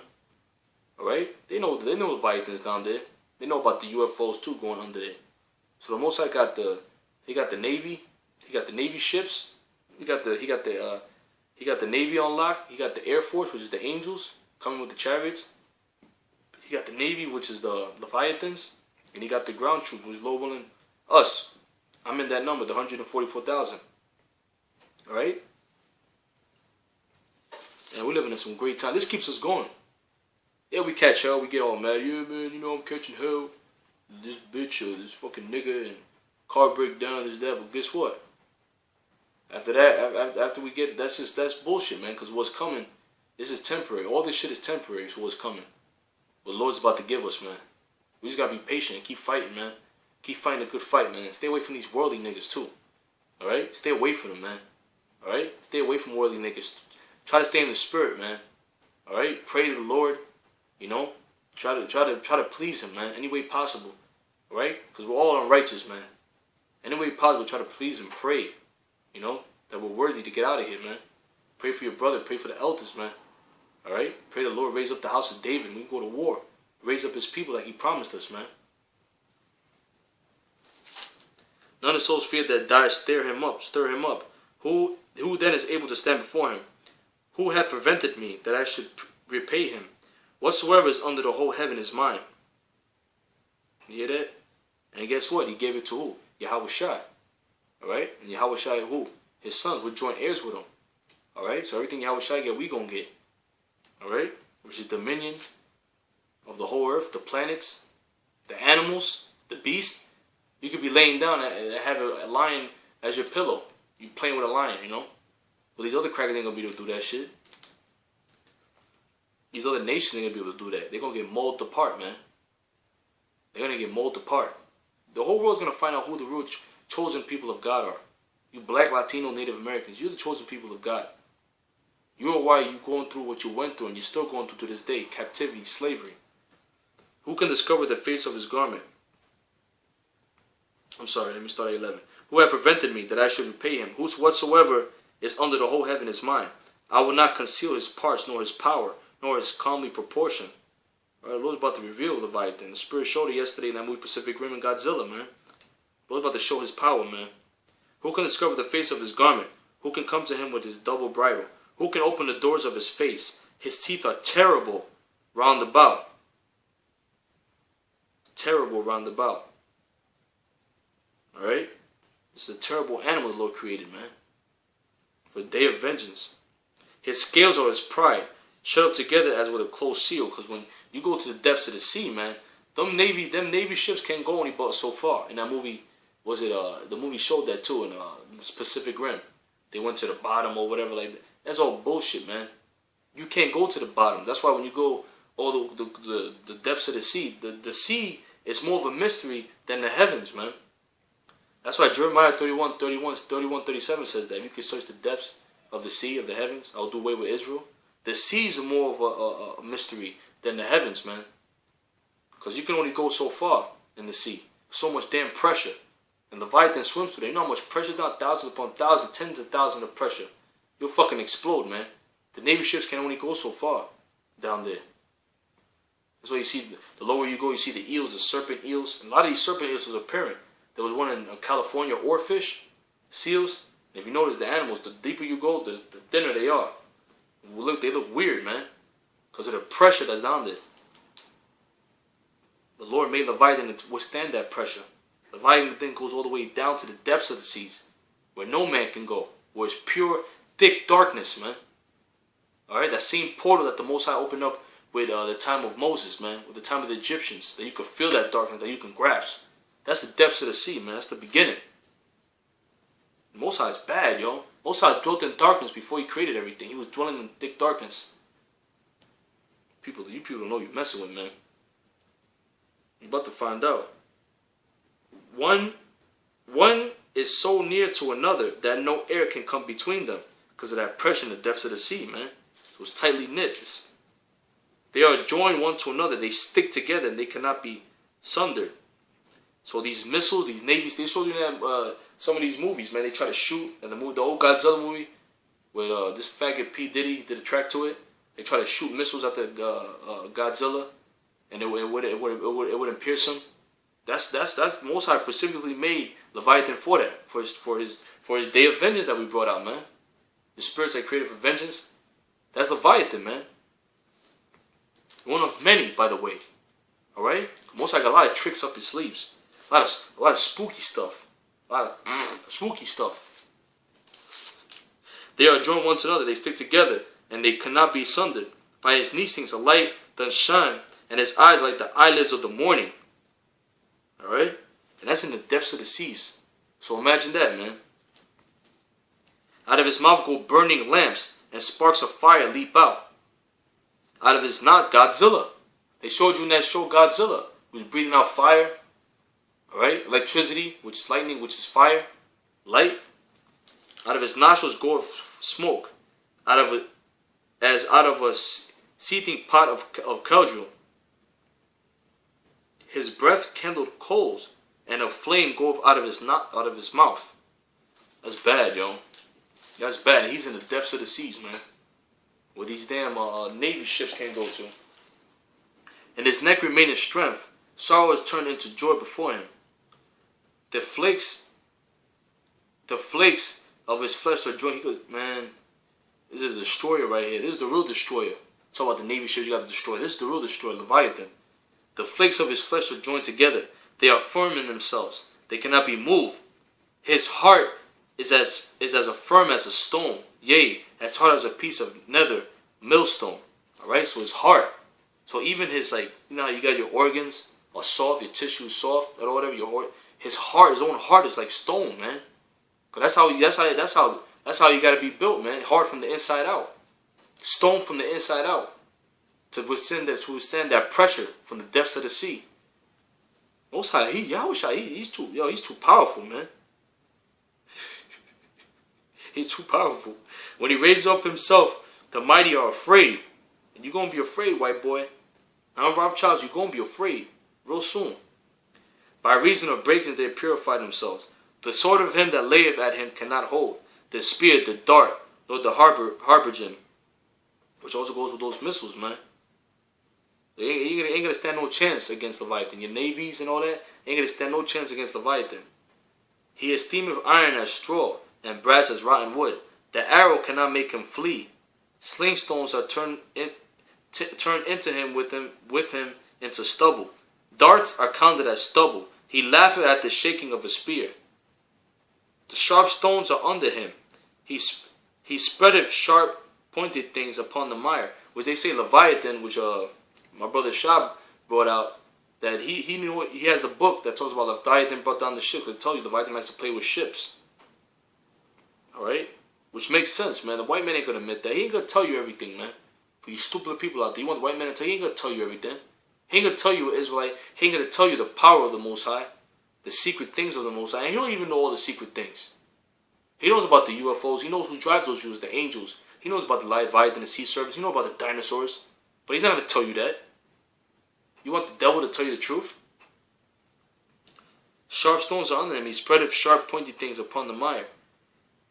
Alright? They know Leviathan's down there. They know about the UFOs too going under there. So the Most High got the Navy. He got the Navy ships. He got the Navy on lock. He got the Air Force, which is the angels coming with the chariots. He got the Navy, which is the Leviathans. And he got the ground troops, which is Lowell and us. I'm in that number, the 144,000. Alright? And we're living in some great time. This keeps us going. Yeah, we catch hell, we get all mad. Yeah, man, you know I'm catching hell. This bitch or this fucking nigga and car break down, this that. But guess what? After that, after we get, that's bullshit, man. Because what's coming, this is temporary. All this shit is temporary. So what's coming? What the Lord's about to give us, man. We just gotta be patient and keep fighting, man. Keep fighting a good fight, man. And stay away from these worldly niggas too. All right, stay away from them, man. All right, stay away from worldly niggas. Try to stay in the spirit, man. All right, pray to the Lord. You know, try to please Him, man. Any way possible. All right, because we're all unrighteous, man. Any way possible, try to please Him. Pray. You know that we're worthy to get out of here, man. Pray for your brother. Pray for the elders, man. All right, pray the Lord raise up the house of David. We can go to war. Raise up His people like He promised us, man. None of the souls feared that died stir him up. Who then is able to stand before Him? Who hath prevented me that I should repay Him? Whatsoever is under the whole heaven is mine. You hear that? And guess what? He gave it to who? Yahushua. Alright? And Yahushua who? His sons. We're joint heirs with Him. Alright? So everything Yahushua get, we gonna get. Alright? Which is dominion of the whole earth, the planets, the animals, the beast. You could be laying down and have a lion as your pillow. You playing with a lion, you know? Well, these other crackers ain't gonna be able to do that shit. These other nations ain't gonna be able to do that. They're gonna get molded apart, man. They're gonna get molded apart. The whole world's gonna find out who the real chosen people of God are. You black, Latino, Native Americans, you're the chosen people of God. You're why you're going through what you went through, and you're still going through to this day. Captivity, slavery. Who can discover the face of His garment? I'm sorry, let me start at 11. Who hath prevented me that I should repay Him? Whatsoever is under the whole heaven is mine. I will not conceal His parts, nor His power, nor His comely proportion. All right, the Lord's about to reveal Leviathan. The Spirit showed it yesterday in that movie Pacific Rim and Godzilla, man. The Lord's about to show His power, man. Who can discover the face of His garment? Who can come to Him with His double bridle? Who can open the doors of His face? His teeth are terrible round about. Terrible round about. Alright? This is a terrible animal the Lord created, man. For the day of vengeance. His scales are His pride, shut up together as with a closed seal. Because when you go to the depths of the sea, man, them Navy ships can't go only but so far. In that movie, the movie showed that too in Pacific Rim. They went to the bottom or whatever like that. That's all bullshit, man. You can't go to the bottom. That's why when you go all the depths of the sea is more of a mystery than the heavens, man. That's why Jeremiah 31:37 says that if you can search the depths of the sea, of the heavens, I'll do away with Israel. The seas are more of a mystery than the heavens, man. Because you can only go so far in the sea. So much damn pressure. And Leviathan swims through there. You know how much pressure down? Thousands upon thousands, tens of thousands of pressure. You'll fucking explode, man. The Navy ships can only go so far down there. That's why you see, the lower you go, you see the eels, the serpent eels. And a lot of these serpent eels are apparent. There was one in California, oarfish, seals. And if you notice the animals, the deeper you go, the thinner they are. They look weird, man. Because of the pressure that's down there. The Lord made Leviathan to withstand that pressure. Leviathan then goes all the way down to the depths of the seas. Where no man can go. Where it's pure, thick darkness, man. Alright, that same portal that the Most High opened up with the time of Moses, man. With the time of the Egyptians. That you can feel that darkness, that you can grasp. That's the depths of the sea, man. That's the beginning. The Most High is bad, yo. Most High dwelt in darkness before He created everything. He was dwelling in thick darkness. You people don't know you're messing with, man. You're about to find out. One is so near to another that no air can come between them because of that pressure in the depths of the sea, man. So it's tightly knit. They are joined one to another. They stick together and they cannot be sundered. So these missiles, these navies, they showed you that some of these movies, man. They try to shoot, and the old Godzilla movie, with this faggot P. Diddy did a track to it. They try to shoot missiles at the Godzilla, and it wouldn't pierce him. That's Most High specifically made Leviathan for that, for his day of vengeance that we brought out, man. The spirits that created for vengeance. That's Leviathan, man. One of many, by the way. All right. Most High got a lot of tricks up his sleeves. A lot of spooky stuff. A lot of spooky stuff. They are joined one to another. They stick together, and they cannot be sundered. By His neesings, the doth shine, and his eyes like the eyelids of the morning. Alright? And that's in the depths of the seas. So imagine that, man. Out of his mouth go burning lamps, and sparks of fire leap out. Out of his mouth, Godzilla. They showed you in that show Godzilla. He was breathing out fire. Alright? Electricity, which is lightning, which is fire. Light. Out of his nostrils goeth smoke. Out of it, as out of a seething pot of cauldron. His breath kindled coals, and a flame goeth out of his mouth. That's bad, yo. That's bad. He's in the depths of the seas, man. Where these damn Navy ships can't go to. And his neck remaineth strength. Sorrow is turned into joy before him. The flakes of his flesh are joy. He goes, man, this is a destroyer right here. This is the real destroyer. Talk about the Navy ships you got to destroy. This is the real destroyer, Leviathan. The flakes of his flesh are joined together. They are firm in themselves. They cannot be moved. His heart is as firm as a stone. Yea, as hard as a piece of nether millstone. Alright, so his heart. So even his, like, you know how you got your organs are soft, your tissue is soft, or whatever, his heart, his own heart is like stone, man. Cause that's how you gotta be built, man. Hard from the inside out. Stone from the inside out. To withstand that pressure from the depths of the sea. Most High, he's too powerful, man. He's too powerful. When he raises up himself, the mighty are afraid. And you're gonna be afraid, white boy. Now, Rothschilds, you're gonna be afraid real soon. By reason of breaking, they purify themselves. The sword of him that layeth at him cannot hold. The spear, the dart, nor the harbinger, which also goes with those missiles, man. You ain't gonna stand no chance against Leviathan. Your navies and all that ain't gonna stand no chance against Leviathan. He esteemeth iron as straw, and brass as rotten wood. The arrow cannot make him flee. Sling stones are turned into him with him into stubble. Darts are counted as stubble. He laugheth at the shaking of a spear. The sharp stones are under him. He spreadeth sharp pointed things upon the mire. Which they say Leviathan, which my brother Shab brought out, that he knew, he has the book that talks about Leviathan brought down the ship. They tell you Leviathan likes to play with ships. Alright? Which makes sense, man. The white man ain't gonna admit that. He ain't gonna tell you everything, man. For you stupid people out there, you want the white man to tell you, he ain't gonna tell you everything. He ain't gonna tell you Israelite. He ain't gonna tell you the power of the Most High, the secret things of the Most High. And he don't even know all the secret things. He knows about the UFOs. He knows who drives those UFOs, the angels. He knows about the Leviathan, the sea serpents. He knows about the dinosaurs. But he's not gonna tell you that. You want the devil to tell you the truth? Sharp stones are under him. He spreadeth sharp pointed things upon the mire.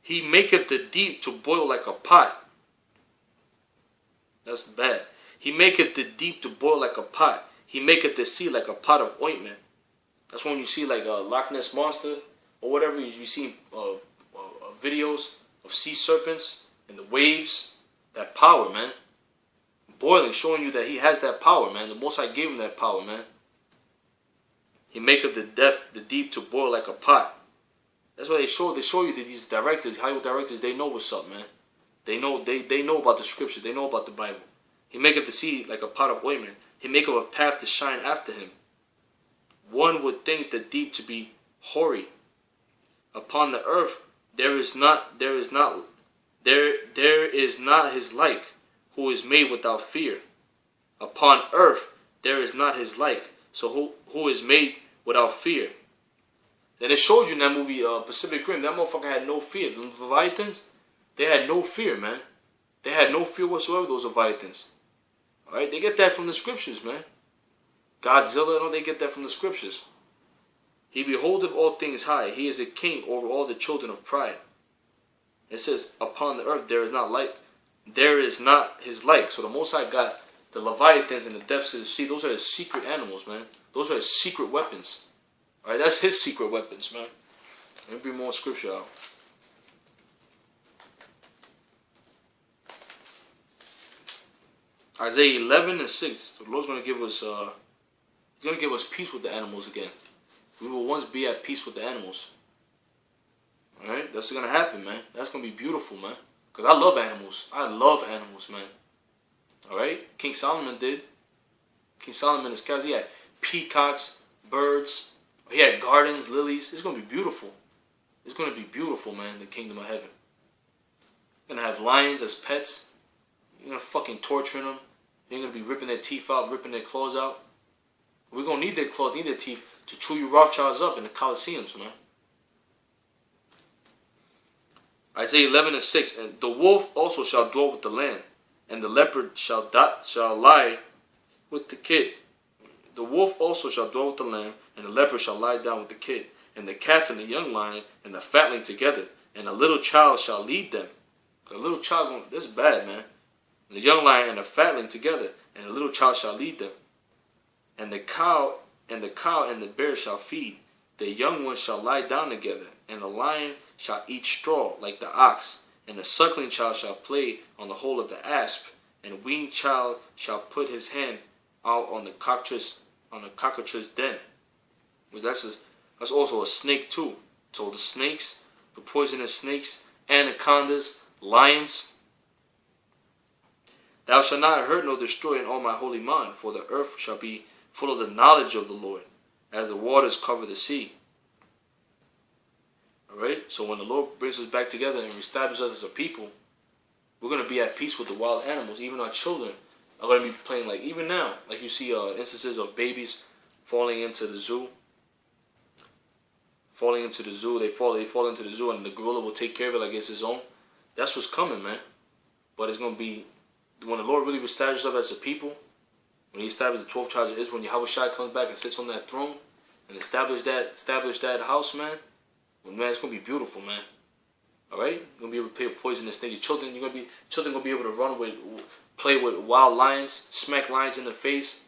He maketh the deep to boil like a pot. That's bad. He maketh the deep to boil like a pot. He maketh the sea like a pot of ointment. That's when you see like a Loch Ness Monster or whatever. You see videos of sea serpents and the waves. That power, man. Boiling, showing you that he has that power, man. The Most High gave him that power, man. He maketh the deep to boil like a pot. That's why they show you that these directors, Hollywood directors, they know what's up, man. They know about the scripture. They know about the Bible. He maketh the sea like a pot of ointment. He maketh a path to shine after him. One would think the deep to be hoary. Upon the earth there is not his like, who is made without fear. Upon earth there is not his like, so who is made without fear. And it showed you in that movie Pacific Rim, that motherfucker had no fear. The Leviathans, they had no fear, man. They had no fear whatsoever, those Leviathans. Alright, they get that from the scriptures, man. Godzilla, they get that from the scriptures. He beholdeth all things high. He is a king over all the children of pride. It says, upon the earth there is not his like. So the Most High got the Leviathans in the depths of the sea. Those are his secret animals, man. Those are his secret weapons. Alright, that's his secret weapons, man. Let me bring more scripture out. Isaiah 11 and 6. The Lord's going to give us, He's going to give us peace with the animals again. We will once be at peace with the animals. Alright, that's going to happen, man. That's going to be beautiful, man. Because I love animals. I love animals, man. Alright, King Solomon did. King Solomon, his castle, he had peacocks, birds. He had gardens, lilies. It's going to be beautiful. It's going to be beautiful, man, the kingdom of heaven. You're going to have lions as pets. You're going to fucking torture them. You're going to be ripping their teeth out, ripping their claws out. We're going to need their claws, need their teeth to chew you Rothschilds up in the Colosseums, man. Isaiah 11:6, and the wolf also shall dwell with the lamb, and the leopard shall lie with the kid. The wolf also shall dwell with the lamb, and the leopard shall lie down with the kid, and the calf and the young lion and the fatling together, and a little child shall lead them. A little child, this is bad, man. And the young lion and the fatling together, and a little child shall lead them. And the cow and the bear shall feed. The young ones shall lie down together, and the lion shall eat straw like the ox, and the suckling child shall play on the hole of the asp, and a weaned child shall put his hand out on the cockatrice den. Well, that's also a snake too. So the snakes, the poisonous snakes, anacondas, lions. Thou shalt not hurt nor destroy in all my holy mount, for the earth shall be full of the knowledge of the Lord, as the waters cover the sea. Alright? So when the Lord brings us back together and reestablishes us as a people, we're going to be at peace with the wild animals. Even our children are going to be playing, like, even now, like you see instances of babies falling into the zoo. They fall into the zoo, and the gorilla will take care of it like it's his own. That's what's coming, man. But it's going to be, when the Lord really establishes us as a people, when he established the 12 tribes of Israel, when Yahweh Shai comes back and sits on that throne and establish that house, man, well, man, it's going to be beautiful, man. Alright? You're going to be able to play with poisonous snakes. Your children going to be able to play with wild lions, smack lions in the face,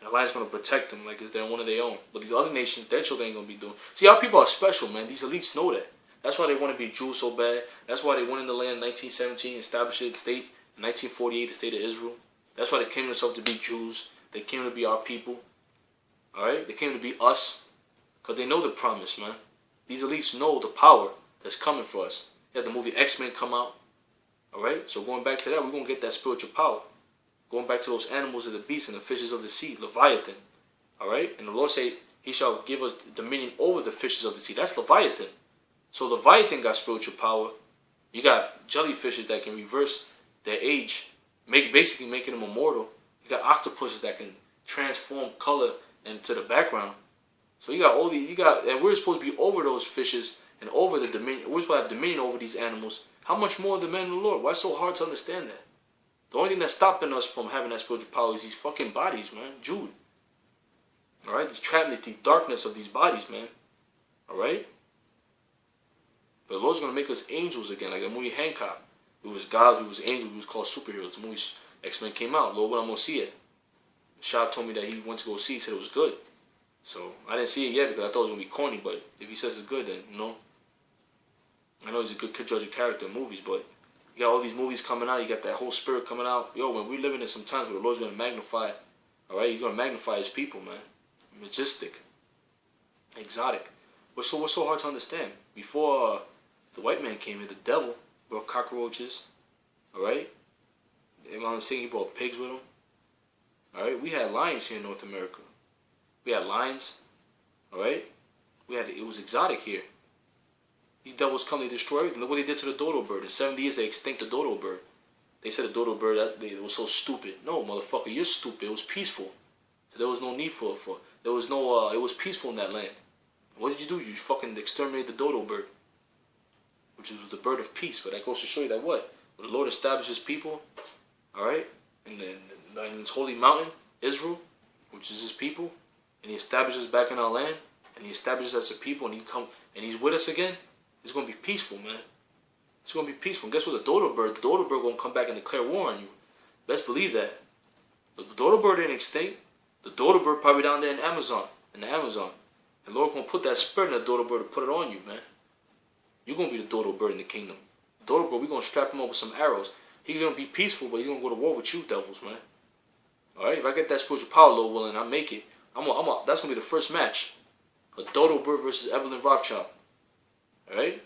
and the lion's going to protect them like it's one of their own. But these other nations, their children ain't going to be doing. See, our people are special, man. These elites know that. That's why they want to be Jews so bad. That's why they went in the land in 1917, established the state. In 1948, the state of Israel. That's why they came themselves to be Jews. They came to be our people. Alright? They came to be us. Because they know the promise, man. These elites know the power that's coming for us. You had the movie X-Men come out. Alright? So going back to that, we're going to get that spiritual power. Going back to those animals of the beast and the fishes of the sea. Leviathan. Alright? And the Lord said, he shall give us dominion over the fishes of the sea. That's Leviathan. So Leviathan got spiritual power. You got jellyfishes that can reverse their age, basically making them immortal. You got octopuses that can transform color into the background. So you got all these, and we're supposed to be over those fishes and over the dominion. We're supposed to have dominion over these animals. How much more the men of the Lord? Why so hard to understand that? The only thing that's stopping us from having that spiritual power is these fucking bodies, man. Jude. Alright? This trappedness, the darkness of these bodies, man. Alright? But the Lord's going to make us angels again, like a movie Hancock. We was God, we was angels, we was called superheroes. The movie X-Men came out. Lord, when I'm going to see it? Shah told me that he went to go see it. He said it was good. So, I didn't see it yet because I thought it was going to be corny. But if he says it's good, then, you know. I know he's a good judge of character in movies. But you got all these movies coming out. You got that whole spirit coming out. Yo, when we're living in some times where the Lord's going to magnify. Alright, he's going to magnify his people, man. Majestic. Exotic. What's so hard to understand? Before the white man came here, the devil brought cockroaches, alright? I'm saying he brought pigs with him. Alright, we had lions here in North America. We had lions, alright? It was exotic here. These devils come, they destroy everything. Look what they did to the dodo bird. In 70 years, they extinct the dodo bird. They said the dodo bird, it was so stupid. No, motherfucker, you're stupid. It was peaceful. So there was no need for there was no, it was peaceful in that land. What did you do? You fucking exterminated the dodo bird, which was the bird of peace. But that goes to show you that what? When the Lord establishes people, alright, in his holy mountain, Israel, which is his people, and he establishes back in our land, and he establishes us a people, and he's with us again, it's going to be peaceful, man. It's going to be peaceful. And guess what? The dodo bird going to come back and declare war on you. Best believe that. The dodo bird ain't extinct. The dodo bird probably down there in the Amazon. And the Lord going to put that spirit in the dodo bird to put it on you, man. You're going to be the dodo bird in the kingdom. Dodo bird, we're going to strap him up with some arrows. He's going to be peaceful, but he's going to go to war with you, devils, man. Alright? If I get that spiritual power, Lord willing, I make it. That's going to be the first match. A dodo bird versus Evelyn Rothschild. Alright?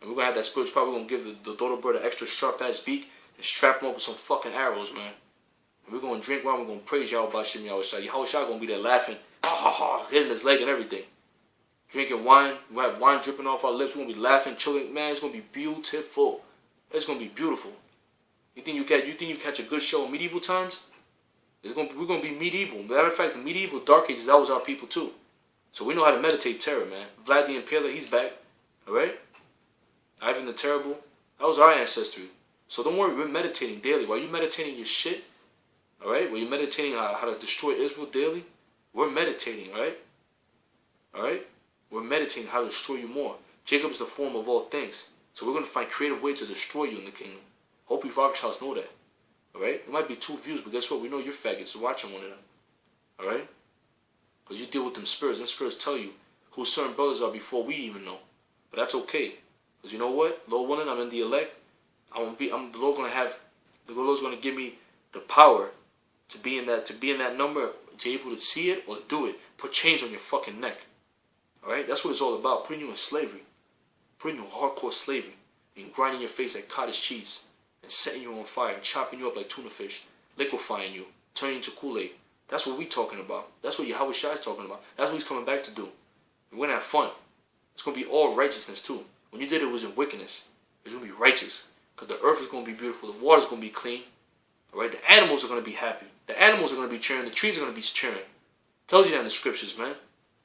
And we're going to have that spiritual power. We're going to give the dodo bird an extra sharp-ass beak and strap him up with some fucking arrows, man. And we're going to drink wine. We're going to praise Yahweh Bashim Yahushua. Yahushua going to be there laughing, hitting his leg and everything. Drinking wine. We have wine dripping off our lips. We're going to be laughing, chilling. Man, it's going to be beautiful. It's going to be beautiful. You think you catch a good show in medieval times? We're going to be medieval. Matter of fact, the medieval Dark Ages, that was our people too. So we know how to meditate terror, man. Vlad the Impaler, he's back. Alright? Ivan the Terrible, that was our ancestry. So don't worry, we're meditating daily. While you're meditating your shit, alright? While you're meditating how to destroy Israel daily, we're meditating, alright? Alright? We're meditating how to destroy you more. Jacob is the form of all things. So we're going to find creative ways to destroy you in the kingdom. Hope you Rothschilds know that. Alright? It might be 2 views, but guess what? We know you're faggots watching one of them. Alright? Because you deal with them spirits. Them spirits tell you who certain brothers are before we even know. But that's okay. Because you know what? Lord willing, I'm in the elect. The Lord's going to give me the power to be in that number, to be able to see it or do it. Put chains on your fucking neck. Alright? That's what it's all about. Putting you in slavery. Putting you in hardcore slavery. And grinding your face like cottage cheese. And setting you on fire. And chopping you up like tuna fish. Liquefying you. Turning you into Kool-Aid. That's what we're talking about. That's what Yahweh Shai is talking about. That's what he's coming back to do. We're going to have fun. It's going to be all righteousness too. When you did it was in wickedness. It's going to be righteous. Because the earth is going to be beautiful. The water is going to be clean. Alright? The animals are going to be happy. The animals are going to be cheering. The trees are going to be cheering. Tells you that in the scriptures, man.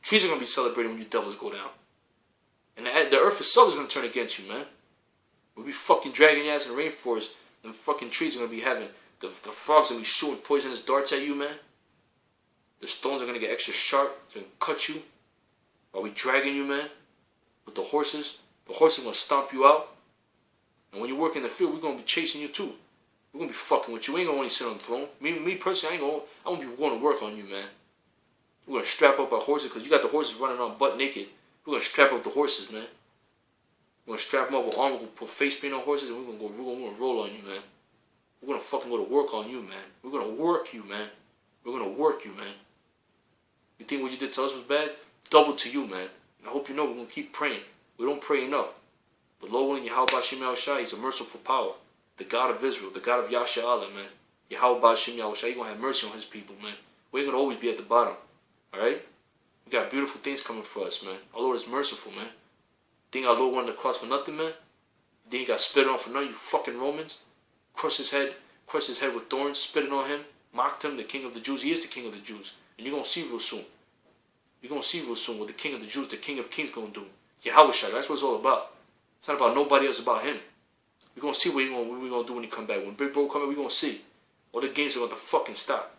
Trees are going to be celebrating when you devils go down. And the earth itself is going to turn against you, man. We'll be fucking dragging your ass in the rainforest. And fucking trees are going to be having... The frogs are going to be shooting poisonous darts at you, man. The stones are going to get extra sharp. It's going to cut you. While we dragging you, man. With the horses. The horses are going to stomp you out. And when you work in the field, we're going to be chasing you too. We're going to be fucking with you. We ain't going to only sit on the throne. Me personally, I'm going to be going to work on you, man. We're going to strap up our horses. Because you got the horses running around butt naked. We're going to strap up the horses, man. We're going to strap them up with armor. We're going to put face paint on horses. And we're going to roll on you, man. We're going to fucking go to work on you, man. We're going to work you, man. We're going to work you, man. You think what you did to us was bad? Double to you, man. And I hope you know we're going to keep praying. We don't pray enough. But Lord willing, Yahweh Bashim Yahushua, he's a merciful power. The God of Israel, the God of Yasha Allah, man. Yahweh Bashim Yahushua, he's going to have mercy on his people, man. We ain't going to always be at the bottom. Alright? We got beautiful things coming for us, man. Our Lord is merciful, man. Think our Lord went on the cross for nothing, man? Think he got spit on for nothing, you fucking Romans? Crushed his head with thorns, spitting on him, mocked him, the king of the Jews. He is the king of the Jews. And you're going to see real soon. You're going to see real soon what the king of the Jews, the king of kings, going to do. Yahweh Shai, that's what it's all about. It's not about nobody else, about him. We're going to see what we're going to do when he come back. When Big Bro come back, we're going to see. All the games are about to fucking stop.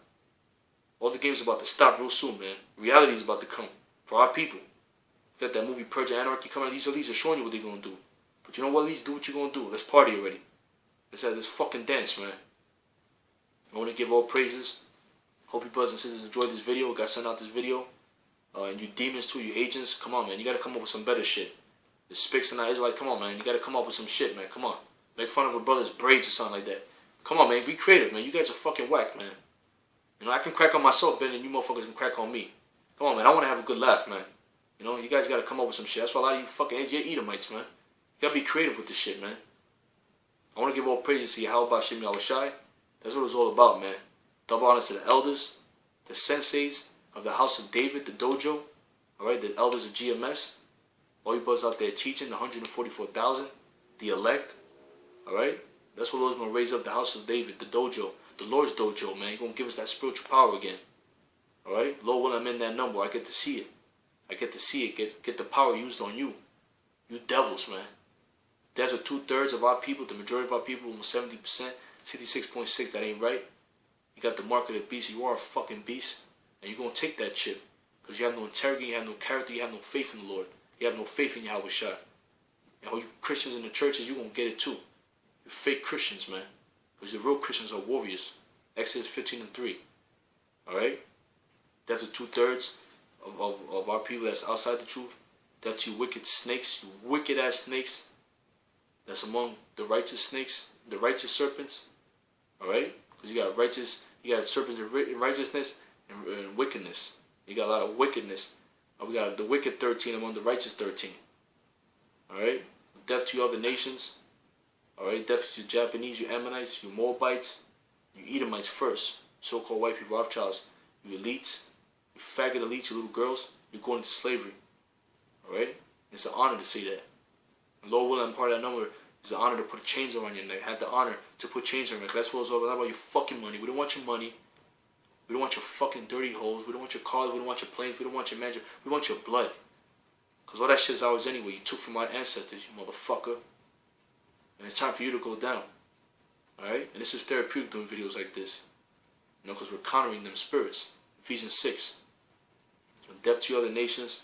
All the games are about to stop real soon, man. Reality is about to come. For our people. You got that movie Purge of Anarchy coming out. These are showing you what they're going to do. But you know what? At least do what you're going to do. Let's party already. Let's have this fucking dance, man. I want to give all praises. Hope you brothers and sisters enjoyed this video. I got sent out this video. And you demons too, you agents. Come on, man. You got to come up with some better shit. The Spics and the Israelites, come on, man. You got to come up with some shit, man. Come on. Make fun of a brother's braids or something like that. Come on, man. Be creative, man. You guys are fucking whack, man. You know, I can crack on myself better than you motherfuckers can crack on me. Come on, man. I want to have a good laugh, man. You know, you guys got to come up with some shit. That's why a lot of you fucking Edomites, man. You got to be creative with this shit, man. I want to give all praises to Yahweh Bashim Yahushai. That's what it's all about, man. Double honors to the elders, the senseis of the house of David, the dojo. Alright, the elders of GMS. All you brothers out there teaching, the 144,000. The elect. Alright? That's what Lord's going to raise up, the house of David, the dojo. The Lord's dojo, man. He's going to give us that spiritual power again. Alright? Lord, when I'm in that number, I get to see it. I get to see it. Get the power used on you. You devils, man. That's what 2/3 of our people, the majority of our people, almost 70%, 66.6, that ain't right. You got the mark of the beast. You are a fucking beast. And you're going to take that chip. Because you have no integrity, you have no character, you have no faith in the Lord. You have no faith in Yahweh Shai. And all you Christians in the churches, you're going to get it too. You're fake Christians, man. Because the real Christians are warriors. Exodus 15:3. Alright? That's the 2/3 of our people that's outside the truth. That's you wicked snakes, you wicked ass snakes. That's among the righteous snakes, the righteous serpents. Alright? Because you got serpents in righteousness and wickedness. You got a lot of wickedness. We got the wicked 13 among the righteous 13. Alright? Death to you other nations. Alright? Death to you Japanese, you Ammonites, you Moabites, you Edomites first. so-called white people, Rothschilds, you elites, you faggot elites, you little girls, you're going into slavery. Alright? It's an honor to say that. And Lord willing, I'm part of that number. It's an honor to put chains around your neck. Have the honor to put chains around your neck. That's what it's all about your fucking money. We don't want your money. We don't want your fucking dirty holes. We don't want your cars. We don't want your planes. We don't want your mansion. We want your blood. Because all that shit's ours anyway. You took from our ancestors, you motherfucker. And it's time for you to go down. Alright? And this is therapeutic doing videos like this. You know, because we're countering them spirits. Ephesians 6. Death to you other nations.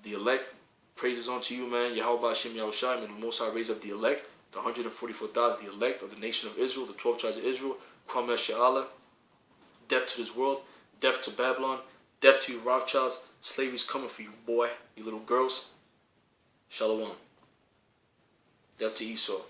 The elect. Praises unto you, man. Yahweh Hashem Yahushai. May the Most High raise up the elect. The 144,000. The elect of the nation of Israel. The 12 tribes of Israel. Kwame She'ala. Death to this world. Death to Babylon. Death to you Rothschilds. Slavery's coming for you, boy. You little girls. Shalom. Death to Esau.